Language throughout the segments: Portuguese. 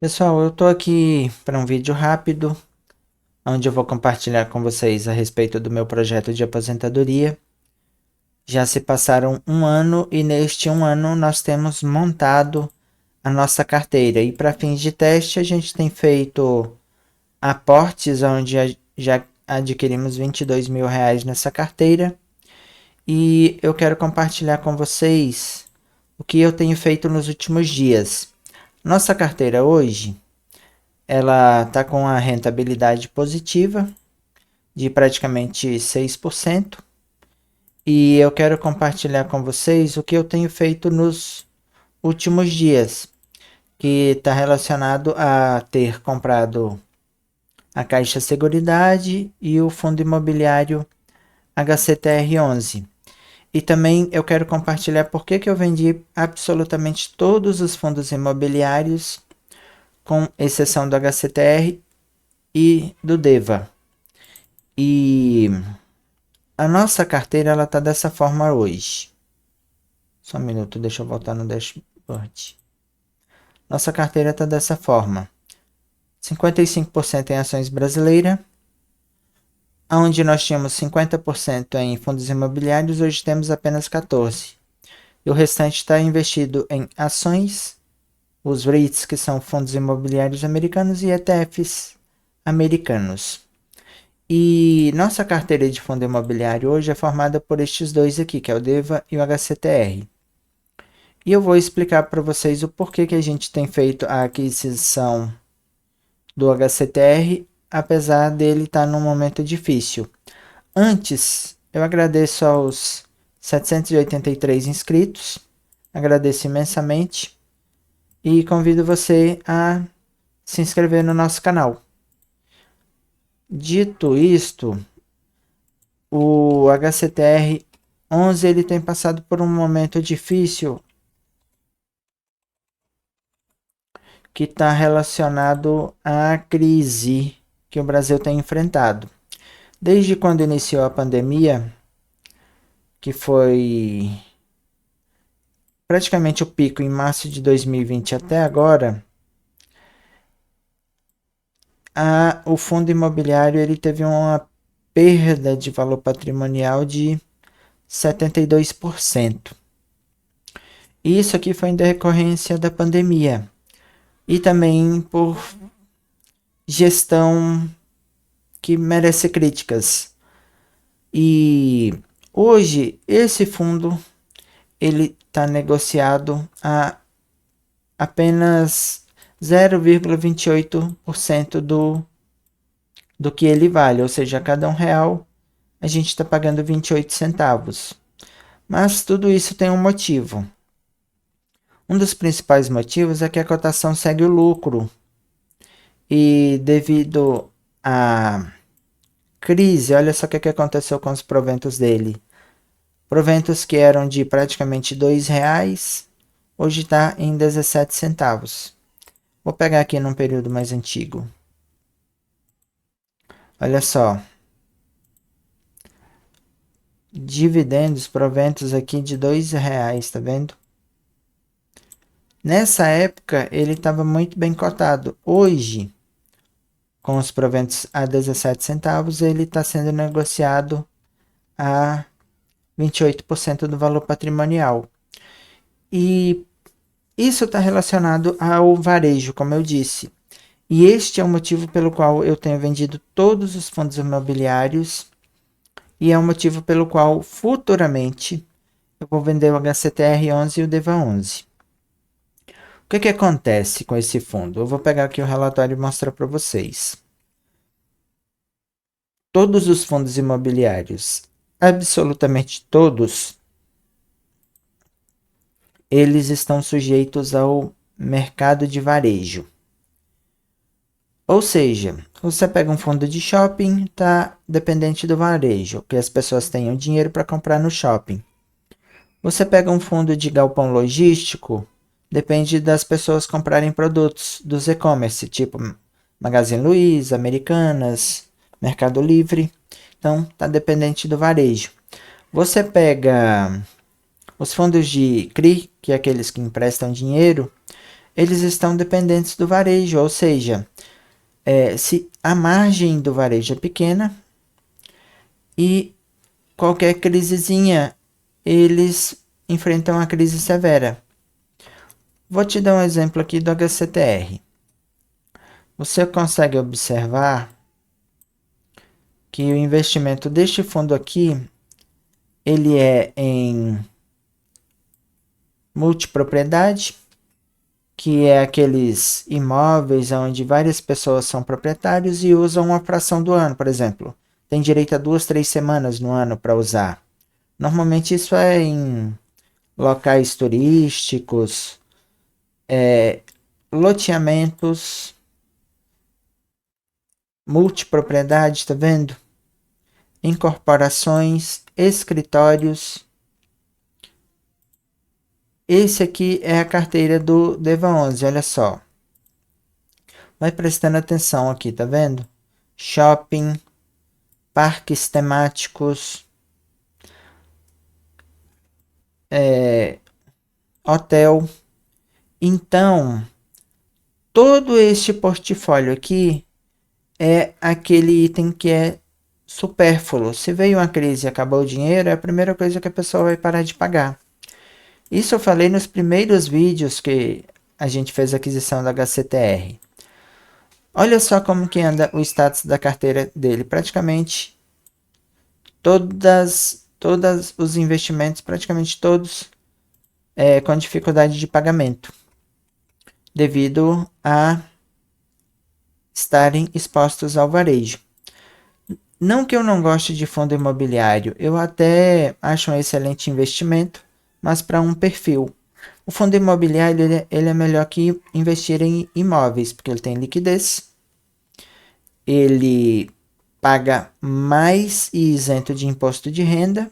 Pessoal, eu tô aqui para um vídeo rápido, onde eu vou compartilhar com vocês a respeito do meu projeto de aposentadoria. Já se passaram um ano e neste um ano nós temos montado a nossa carteira. E para fins de teste, a gente tem feito aportes, onde já adquirimos R$ 22.000 nessa carteira. E eu quero compartilhar com vocês o que eu tenho feito nos últimos dias. Nossa carteira hoje ela está com a rentabilidade positiva de praticamente 6%. E eu quero compartilhar com vocês o que eu tenho feito nos últimos dias, que está relacionado a ter comprado a Caixa Seguridade e o Fundo Imobiliário HCTR11. E também eu quero compartilhar por que eu vendi absolutamente todos os fundos imobiliários, com exceção do HCTR e do DEVA. E a nossa carteira ela tá dessa forma hoje. Só um minuto, deixa eu voltar no dashboard. Nossa carteira está dessa forma: 55% em ações brasileiras, onde nós tínhamos 50% em fundos imobiliários, hoje temos apenas 14%. E o restante está investido em ações, os REITs, que são fundos imobiliários americanos, e ETFs americanos. E nossa carteira de fundo imobiliário hoje é formada por estes dois aqui, que é o DEVA e o HCTR. E eu vou explicar para vocês o porquê que a gente tem feito a aquisição do HCTR, apesar dele estar num momento difícil. Antes, eu agradeço aos 783 inscritos, agradeço imensamente e convido você a se inscrever no nosso canal. Dito isto, o HCTR 11 ele tem passado por um momento difícil que está relacionado à crise que o Brasil tem enfrentado. Desde quando iniciou a pandemia, que foi praticamente o pico em março de 2020 até agora, o fundo imobiliário ele teve uma perda de valor patrimonial de 72%. E isso aqui foi em decorrência da pandemia e também por gestão que merece críticas. E hoje esse fundo ele está negociado a apenas 0,28% do que ele vale, ou seja, a cada R$ 1 a gente está pagando 28 centavos. Mas tudo isso tem um motivo. Um dos principais motivos é que a cotação segue o lucro. E devido à crise, olha só o que aconteceu com os proventos dele. Proventos que eram de praticamente R$ 2, hoje está em 17 centavos. Vou pegar aqui num período mais antigo. Olha só. Dividendos, proventos aqui de R$ 2, tá vendo? Nessa época ele estava muito bem cotado. Hoje, com os proventos a 17 centavos, ele está sendo negociado a 28% do valor patrimonial. E isso está relacionado ao varejo, como eu disse. E este é o motivo pelo qual eu tenho vendido todos os fundos imobiliários e é o motivo pelo qual futuramente eu vou vender o HCTR11 e o DEVA11. O que acontece com esse fundo? Eu vou pegar aqui o relatório e mostrar para vocês. Todos os fundos imobiliários, absolutamente todos, eles estão sujeitos ao mercado de varejo. Ou seja, você pega um fundo de shopping, tá dependente do varejo, que as pessoas tenham dinheiro para comprar no shopping. Você pega um fundo de galpão logístico, depende das pessoas comprarem produtos dos e-commerce, tipo Magazine Luiza, Americanas, Mercado Livre. Então, tá dependente do varejo. Você pega os fundos de CRI, que é aqueles que emprestam dinheiro, eles estão dependentes do varejo, ou seja, se a margem do varejo é pequena e qualquer crisezinha, eles enfrentam a crise severa. Vou te dar um exemplo aqui do HCTR. Você consegue observar que o investimento deste fundo aqui, ele é em multipropriedade, que é aqueles imóveis onde várias pessoas são proprietários e usam uma fração do ano, por exemplo. Tem direito a 2, 3 semanas no ano para usar. Normalmente isso é em locais turísticos, loteamentos, multipropriedade, tá vendo? Incorporações, escritórios. Esse aqui é a carteira do DEVA 11, olha só. Vai prestando atenção aqui, tá vendo? Shopping, parques temáticos, hotel. Então, todo este portfólio aqui é aquele item que é supérfluo. Se veio uma crise e acabou o dinheiro, é a primeira coisa que a pessoa vai parar de pagar. Isso eu falei nos primeiros vídeos que a gente fez a aquisição da HCTR. Olha só como que anda o status da carteira dele. Praticamente todos os investimentos, praticamente todos, com dificuldade de pagamento, devido a estarem expostos ao varejo. Não que eu não goste de fundo imobiliário, eu até acho um excelente investimento, mas para um perfil. O fundo imobiliário ele é melhor que investir em imóveis, porque ele tem liquidez, ele paga mais e isento de imposto de renda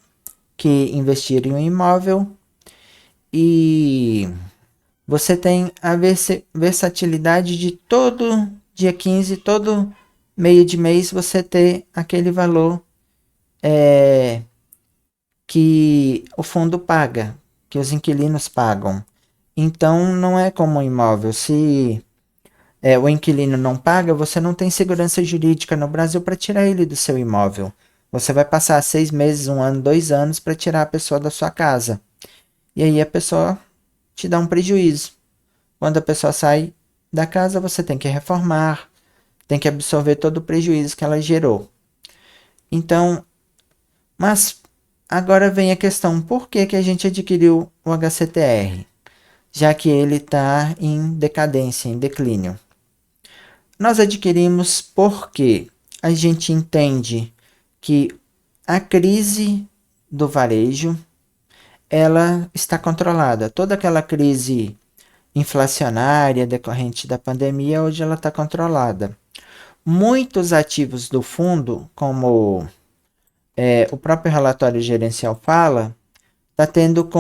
que investir em um imóvel, e você tem a versatilidade de todo dia 15, todo meio de mês, você ter aquele valor que o fundo paga, que os inquilinos pagam. Então não é como um imóvel. Se o inquilino não paga, você não tem segurança jurídica no Brasil para tirar ele do seu imóvel. Você vai passar 6 meses, 1 ano, 2 anos para tirar a pessoa da sua casa. E aí a pessoa te dá um prejuízo. Quando a pessoa sai da casa, você tem que reformar, tem que absorver todo o prejuízo que ela gerou. Então, mas agora vem a questão, por que, que a gente adquiriu o HCTR? Já que ele está em decadência, em declínio. Nós adquirimos porque a gente entende que a crise do varejo ela está controlada. Toda aquela crise inflacionária decorrente da pandemia, hoje ela está controlada. Muitos ativos do fundo, como o próprio relatório gerencial fala, tá tendo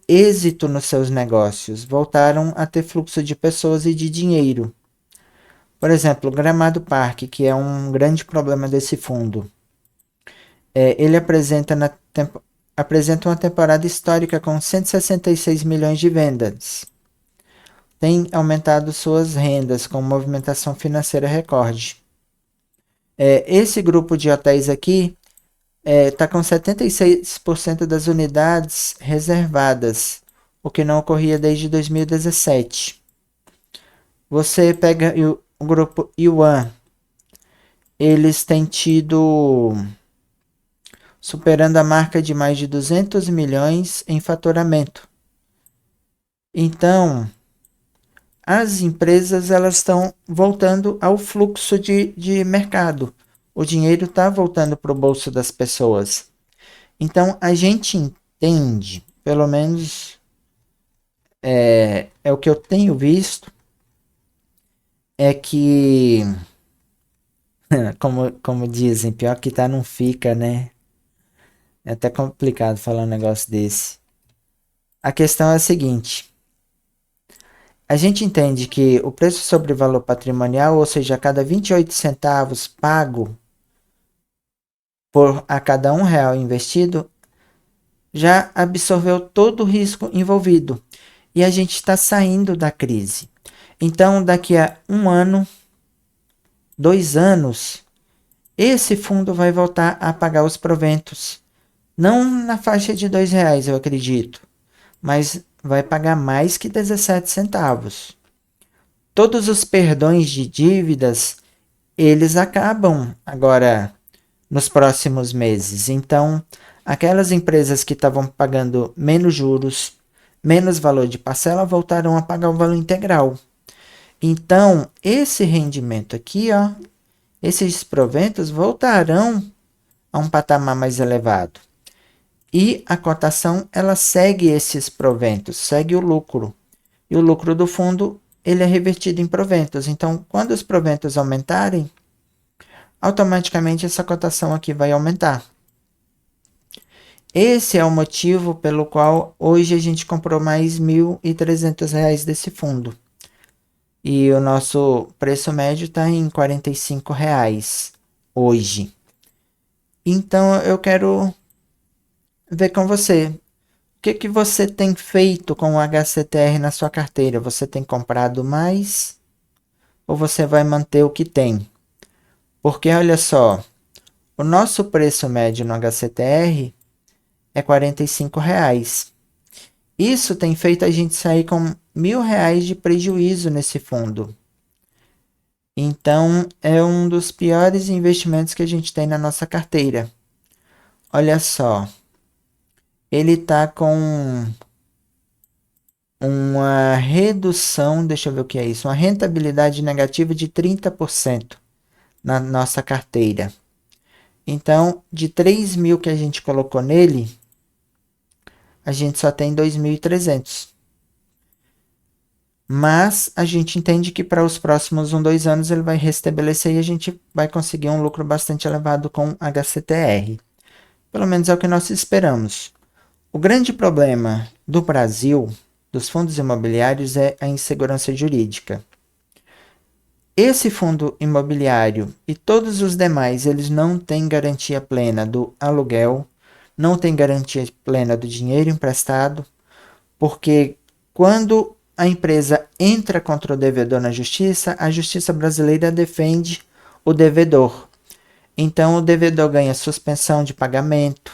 êxito nos seus negócios, voltaram a ter fluxo de pessoas e de dinheiro. Por exemplo, o Gramado Parque, que é um grande problema desse fundo, ele apresenta uma temporada histórica com 166 milhões de vendas. Tem aumentado suas rendas com movimentação financeira recorde. Esse grupo de hotéis aqui está com 76% das unidades reservadas, o que não ocorria desde 2017. Você pega o grupo Yuan, eles têm tido superando a marca de mais de 200 milhões em faturamento. Então, as empresas elas estão voltando ao fluxo de mercado. O dinheiro está voltando para o bolso das pessoas. Então, a gente entende, pelo menos é o que eu tenho visto, é que, como dizem, pior que tá não fica, né? É até complicado falar um negócio desse. A questão é a seguinte: a gente entende que o preço sobre valor patrimonial, ou seja, a cada 28 centavos pago por a cada R$ 1 investido, já absorveu todo o risco envolvido. e a gente está saindo da crise. Então, daqui a 1 ano, 2 anos, esse fundo vai voltar a pagar os proventos. Não na faixa de R$ 2, eu acredito, mas vai pagar mais que 17 centavos. Todos os perdões de dívidas, eles acabam agora nos próximos meses. Então, aquelas empresas que estavam pagando menos juros, menos valor de parcela, voltaram a pagar o valor integral. Então, esse rendimento aqui, ó, esses proventos voltarão a um patamar mais elevado. E a cotação, ela segue esses proventos, segue o lucro. E o lucro do fundo, ele é revertido em proventos. Então, quando os proventos aumentarem, automaticamente essa cotação aqui vai aumentar. Esse é o motivo pelo qual hoje a gente comprou mais R$ 1.300 desse fundo. E o nosso preço médio está em R$ 45 hoje. Então eu quero ver com você. O que você tem feito com o HCTR na sua carteira? Você tem comprado mais ou você vai manter o que tem? Porque olha só, o nosso preço médio no HCTR é R$ 45. Isso tem feito a gente sair com R$ 1.000 de prejuízo nesse fundo. Então, é um dos piores investimentos que a gente tem na nossa carteira. Olha só, ele está com uma redução, deixa eu ver o que é isso, uma rentabilidade negativa de 30% na nossa carteira. Então, de 3.000 que a gente colocou nele, a gente só tem 2.300. Mas a gente entende que para os próximos 2 anos ele vai restabelecer e a gente vai conseguir um lucro bastante elevado com HCTR. Pelo menos é o que nós esperamos. O grande problema do Brasil, dos fundos imobiliários, é a insegurança jurídica. Esse fundo imobiliário e todos os demais, eles não têm garantia plena do aluguel, não têm garantia plena do dinheiro emprestado, porque quando a empresa entra contra o devedor na justiça, a justiça brasileira defende o devedor. Então, o devedor ganha suspensão de pagamento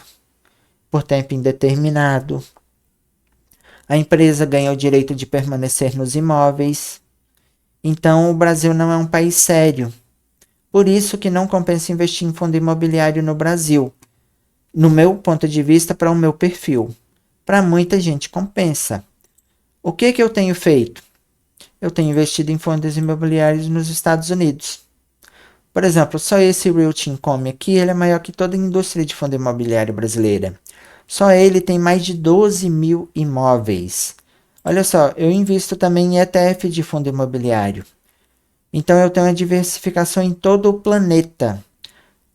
por tempo indeterminado. A empresa ganha o direito de permanecer nos imóveis. Então, o Brasil não é um país sério. Por isso que não compensa investir em fundo imobiliário no Brasil. No meu ponto de vista, para o meu perfil. Para muita gente compensa. O que eu tenho feito? Eu tenho investido em fundos imobiliários nos Estados Unidos. Por exemplo, só esse Realty Income aqui, ele é maior que toda a indústria de fundo imobiliário brasileira. Só ele tem mais de 12 mil imóveis. Olha só, eu invisto também em ETF de fundo imobiliário. Então eu tenho uma diversificação em todo o planeta.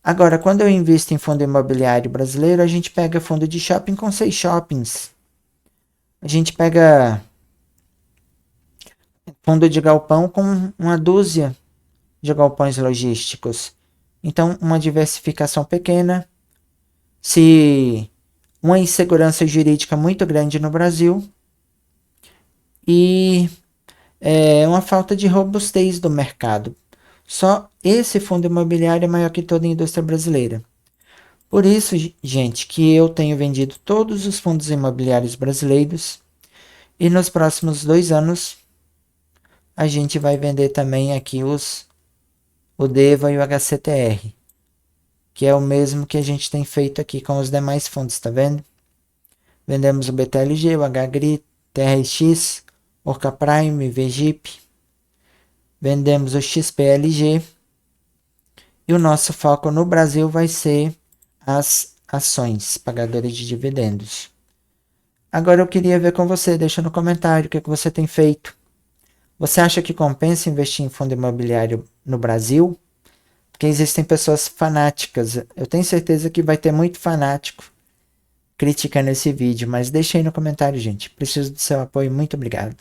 Agora, quando eu invisto em fundo imobiliário brasileiro, a gente pega fundo de shopping com 6 shoppings. A gente pega fundo de galpão com uma dúzia de galpões logísticos. Então, uma diversificação pequena. Se uma insegurança jurídica muito grande no Brasil e uma falta de robustez do mercado. Só esse fundo imobiliário é maior que toda a indústria brasileira. Por isso, gente, que eu tenho vendido todos os fundos imobiliários brasileiros e nos próximos 2 anos a gente vai vender também aqui o DEVA e o HCTR, que é o mesmo que a gente tem feito aqui com os demais fundos, tá vendo? Vendemos o BTLG, o HGRI, TRX, Orca Prime, VGIP. Vendemos o XPLG. E o nosso foco no Brasil vai ser as ações pagadoras de dividendos. Agora eu queria ver com você, deixa no comentário o que você tem feito. Você acha que compensa investir em fundo imobiliário no Brasil? Porque existem pessoas fanáticas. Eu tenho certeza que vai ter muito fanático criticando esse vídeo, mas deixa aí no comentário, gente. Preciso do seu apoio. Muito obrigado.